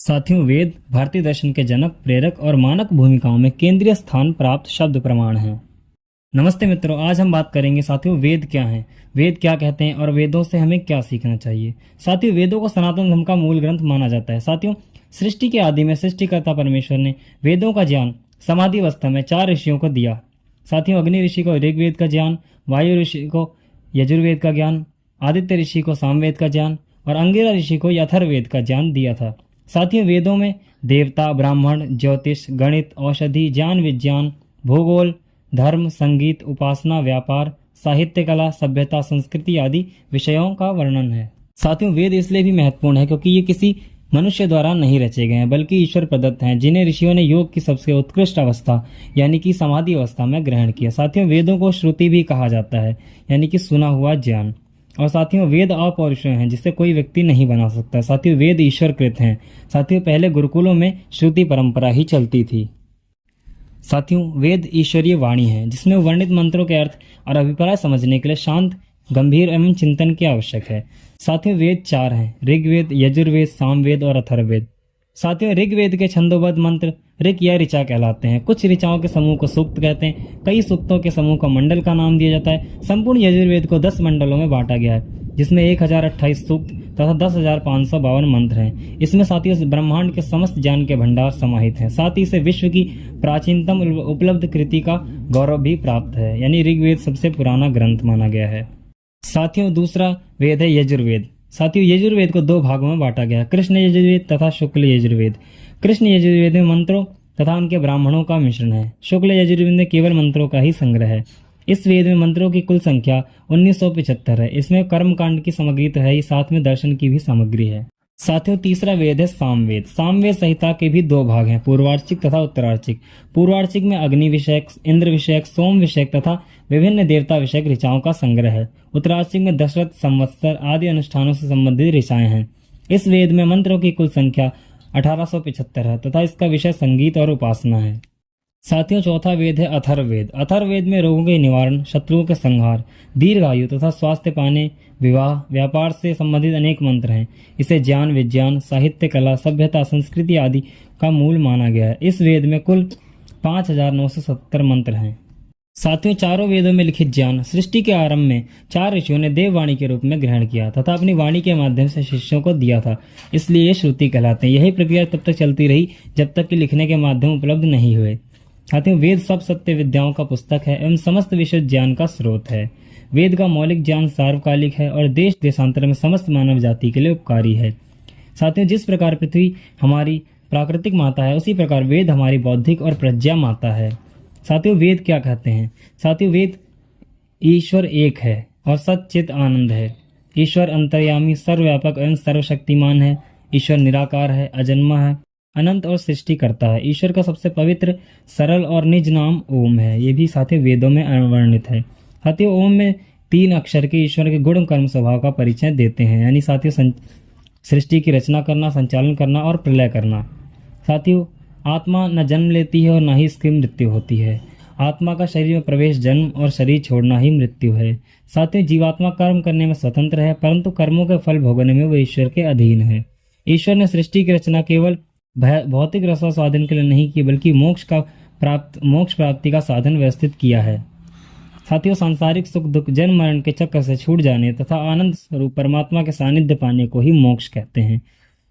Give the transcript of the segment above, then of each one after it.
साथियों, वेद भारतीय दर्शन के जनक, प्रेरक और मानक भूमिकाओं में केंद्रीय स्थान प्राप्त शब्द प्रमाण हैं। नमस्ते मित्रों, आज हम बात करेंगे साथियों वेद क्या हैं, वेद क्या कहते हैं और वेदों से हमें क्या सीखना चाहिए। साथियों, वेदों को सनातन धर्म का मूल ग्रंथ माना जाता है। साथियों, सृष्टि के आदि में सृष्टिकर्ता परमेश्वर ने वेदों का ज्ञान समाधि अवस्था में 4 ऋषियों को दिया। साथियों, अग्नि ऋषि को ऋग्वेद का ज्ञान, वायु ऋषि को यजुर्वेद का ज्ञान, आदित्य ऋषि को सामवेद का ज्ञान और अंगिरा ऋषि को अथर्ववेद का ज्ञान दिया था। साथियों, वेदों में देवता, ब्राह्मण, ज्योतिष, गणित, औषधि, ज्ञान विज्ञान, भूगोल, धर्म, संगीत, उपासना, व्यापार, साहित्य, कला, सभ्यता, संस्कृति आदि विषयों का वर्णन है। साथियों, वेद इसलिए भी महत्वपूर्ण है क्योंकि ये किसी मनुष्य द्वारा नहीं रचे गए हैं बल्कि ईश्वर प्रदत्त हैं, जिन्हें ऋषियों ने योग की सबसे उत्कृष्ट अवस्था यानी कि समाधि अवस्था में ग्रहण किया। साथियों, वेदों को श्रुति भी कहा जाता है यानी कि सुना हुआ ज्ञान। और साथियों, वेद अपौरुषेय हैं जिसे कोई व्यक्ति नहीं बना सकता। साथियों, वेद ईश्वरकृत हैं। साथियों, पहले गुरुकुलों में श्रुति परंपरा ही चलती थी। साथियों, वेद ईश्वरीय वाणी है जिसमें वर्णित मंत्रों के अर्थ और अभिप्राय समझने के लिए शांत, गंभीर एवं चिंतन की आवश्यक है। साथियों, वेद 4 हैं: ऋग्वेद, यजुर्वेद, सामवेद और अथर्ववेद। साथियों, ऋग्वेद के छंदोबद्ध मंत्र ऋक या ऋचा कहलाते हैं। कुछ ऋचाओं के समूह को सूक्त कहते हैं, कई सूक्तों के समूह को मंडल का नाम दिया जाता है। संपूर्ण यजुर्वेद को 10 मंडलों में बांटा गया है जिसमें 1028 सूक्त तथा 10,552 मंत्र हैं। इसमें साथियों ब्रह्मांड के समस्त ज्ञान के भंडार समाहित हैं। साथ ही इसे विश्व की प्राचीनतम उपलब्ध कृति का गौरव भी प्राप्त है, यानी ऋग्वेद सबसे पुराना ग्रंथ माना गया है। साथियों, दूसरा वेद है यजुर्वेद। साथियों, यजुर्वेद को 2 भागों में बांटा गया है: कृष्ण यजुर्वेद तथा शुक्ल यजुर्वेद। कृष्ण यजुर्वेद में मंत्रों तथा उनके ब्राह्मणों का मिश्रण है। शुक्ल यजुर्वेद में केवल मंत्रों का ही संग्रह है। इस वेद में मंत्रों की कुल संख्या 1975 है। इसमें कर्मकांड की सामग्री तो है ही, साथ में दर्शन की भी सामग्री है। साथियों, तीसरा वेद है सामवेद। सामवेद संहिता के भी 2 भाग हैं: पूर्वार्चिक तथा उत्तरार्चिक। पूर्वार्चिक में अग्नि विषयक, इंद्र विषयक, सोम विषयक तथा विभिन्न देवता विषयक ऋचाओं का संग्रह है। उत्तरार्चिक में दशरथ, संवत्सर आदि अनुष्ठानों से संबंधित ऋचाएं हैं। इस वेद में मंत्रों की कुल संख्या 1875 है तथा इसका विषय संगीत और उपासना है। साथियों, चौथा वेद है अथर्ववेद। अथर्ववेद में रोगों के निवारण, शत्रुओं के संहार, दीर्घायु तथा स्वास्थ्य पाने, विवाह, व्यापार से संबंधित अनेक मंत्र हैं। इसे ज्ञान विज्ञान, साहित्य, कला, सभ्यता, संस्कृति आदि का मूल माना गया है। इस वेद में कुल 5970 मंत्र हैं। साथियों, चारों वेदों में लिखित ज्ञान सृष्टि के आरंभ में 4 ऋषियों ने देववाणी के रूप में ग्रहण किया तथा अपनी वाणी के माध्यम से शिष्यों को दिया था, इसलिए ये श्रुति कहलाते हैं। यही प्रक्रिया तब तक चलती रही जब तक कि लिखने के माध्यम उपलब्ध नहीं हुए। साथियों, वेद सब सत्य विद्याओं का पुस्तक है एवं समस्त विशुद्ध ज्ञान का स्रोत है। वेद का मौलिक ज्ञान सार्वकालिक है और देश देशांतर में समस्त मानव जाति के लिए उपकारी है। साथियों, जिस प्रकार पृथ्वी हमारी प्राकृतिक माता है उसी प्रकार वेद हमारी बौद्धिक और प्रज्ञा माता है। साथियों, वेद क्या कहते हैं? साथियों, वेद ईश्वर एक है और सच्चित आनंद है। ईश्वर अंतर्यामी, सर्वव्यापक एवं सर्वशक्तिमान है। ईश्वर निराकार है, अजन्मा है, अनंत और सृष्टि करता है। ईश्वर का सबसे पवित्र, सरल और निज नाम ओम है। ये भी साथियों वेदों में वर्णित है। साथियों, ओम में 3 अक्षर के ईश्वर के गुण कर्म स्वभाव का परिचय देते हैं, यानी साथियों सृष्टि की रचना करना, संचालन करना और प्रलय करना। साथियों, आत्मा न जन्म लेती है और न ही इसकी मृत्यु होती है। आत्मा का शरीर में प्रवेश जन्म और शरीर छोड़ना ही मृत्यु है। साथियों, जीवात्मा कर्म करने में स्वतंत्र है परंतु कर्मों के फल भोगने में वह ईश्वर के अधीन है। ईश्वर ने सृष्टि की रचना केवल भौतिक रसास्वादन के लिए नहीं की बल्कि मोक्ष प्राप्ति का साधन व्यवस्थित किया है। साथियों, सांसारिक सुख दुख, जन्म मरण के चक्कर से छूट जाने तथा आनंद स्वरूप परमात्मा के सानिध्य पाने को ही मोक्ष कहते हैं।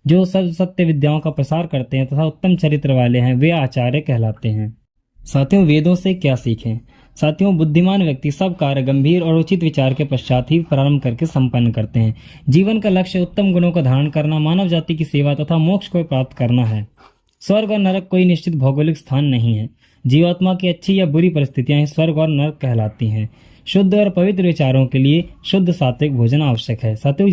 जो सब सत्य विद्याओं का प्रसार करते हैं तथा उत्तम चरित्र वाले हैं वे आचार्य कहलाते हैं। साथियों, वेदों से क्या सीखें? साथियों, बुद्धिमान व्यक्ति सब कार्य गंभीर और उचित विचार के पश्चात ही प्रारंभ करके संपन्न करते हैं। जीवन का लक्ष्य उत्तम गुणों का धारण करना, मानव जाति की सेवा तथा मोक्ष को प्राप्त करना है। स्वर्ग और नरक कोई निश्चित भौगोलिक स्थान नहीं है। जीवात्मा की अच्छी या बुरी परिस्थितियां ही स्वर्ग और नरक कहलाती हैं। शुद्ध और पवित्र विचारों के लिए शुद्ध सात्विक भोजन आवश्यक है। साथियों,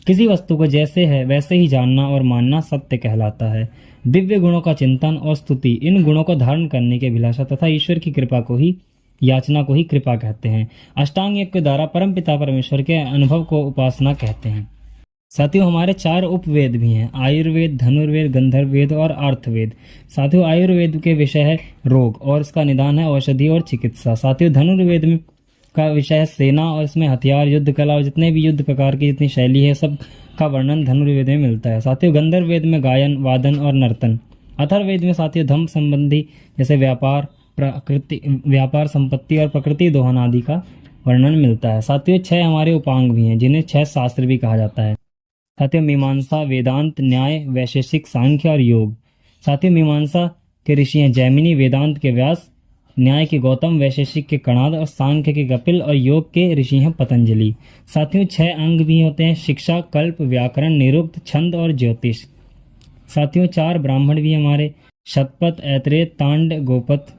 किसी वस्तु को जैसे है वैसे ही जानना और मानना सत्य कहलाता है। दिव्य गुणों का चिंतन और स्तुति, इन गुणों को धारण करने की अभिलाषा तथा ईश्वर की कृपा को ही, याचना को ही कृपा कहते हैं। अष्टांग योग के द्वारा परमपिता परमेश्वर के अनुभव को उपासना कहते हैं। साथियों, हमारे 4 उपवेद भी हैं: आयुर्वेद, धनुर्वेद, गंधर्ववेद और अर्थवेद। साथियों, आयुर्वेद के विषय है रोग और इसका निदान है औषधि और चिकित्सा। साथियों, धनुर्वेद में का विषय है सेना, और इसमें हथियार, युद्ध कला और जितने भी युद्ध प्रकार की जितनी शैली है सब का वर्णन धनुर्वेद में मिलता है। साथियों गंधर्व वेद में गायन, वादन और नर्तन। अथर्ववेद में साथियों धर्म संबंधी जैसे व्यापार, संपत्ति और प्रकृति दोहन आदि का वर्णन मिलता है। साथियों 6 हमारे उपांग भी हैं जिन्हें 6 शास्त्र भी कहा जाता है। साथियों मीमांसा, वेदांत, न्याय, वैशेषिक, सांख्य और योग। साथियों मीमांसा के ऋषि हैं जैमिनी, वेदांत के व्यास, न्याय के गौतम, वैशेषिक के कणाद और सांख्य के कपिल और योग के ऋषि हैं पतंजलि। साथियों 6 अंग भी होते हैं, शिक्षा, कल्प, व्याकरण, निरुक्त, छंद और ज्योतिष। साथियों 4 ब्राह्मण भी हमारे, शतपथ, ऐत्रेय, तांड, गोपत।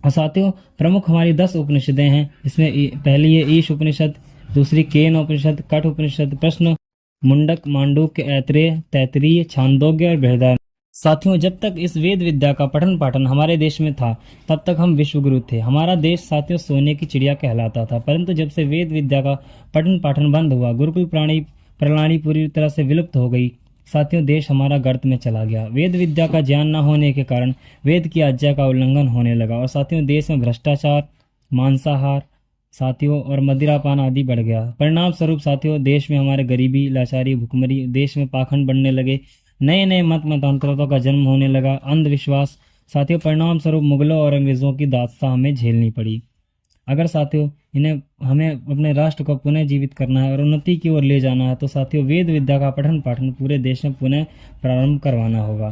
और साथियों प्रमुख हमारी 10 उपनिषदें हैं। इसमें पहली है ईश उपनिषद, दूसरी केन उपनिषद, कठ उपनिषद, प्रश्न, मुंडक, मांडूक्य, ऐत्रेय, तैतरीय, छांदोग्य और बृहदारण्यक। साथियों जब तक इस वेद विद्या का पठन पाठन हमारे देश में था तब तक हम विश्वगुरु थे। हमारा देश साथियों सोने की चिड़िया कहलाता था, परंतु जब से वेद विद्या का पठन पाठन बंद हुआ, गुरुकुल प्रणाली पूरी तरह से विलुप्त हो गई। साथियों देश हमारा गर्त में चला गया। वेद विद्या का ज्ञान न होने के कारण वेद की आज्ञा का उल्लंघन होने लगा और साथियों देश में भ्रष्टाचार, मांसाहार साथियों और मदिरापान आदि बढ़ गया। परिणाम स्वरूप साथियों देश में हमारे गरीबी, लाचारी, भुखमरी, देश में पाखंड बढ़ने लगे, नए नए मतांतरों का जन्म होने लगा, अंधविश्वास। साथियों परिणाम स्वरूप मुगलों और अंग्रेजों की दास्तां हमें झेलनी पड़ी। अगर साथियों हमें अपने राष्ट्र को पुनः जीवित करना है और उन्नति की ओर ले जाना है तो साथियों वेद विद्या का पठन पाठन पूरे देश में पुनः प्रारंभ करवाना होगा।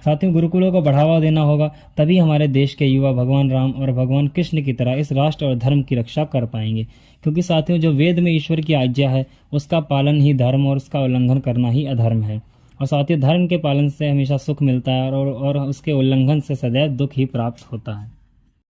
साथियों गुरुकुलों को बढ़ावा देना होगा, तभी हमारे देश के युवा भगवान राम और भगवान कृष्ण की तरह इस राष्ट्र और धर्म की रक्षा कर पाएंगे। क्योंकि साथियों जो वेद में ईश्वर की आज्ञा है उसका पालन ही धर्म और उसका उल्लंघन करना ही अधर्म है। और साथियों धर्म के पालन से हमेशा सुख मिलता है और उसके उल्लंघन से सदैव दुख ही प्राप्त होता है।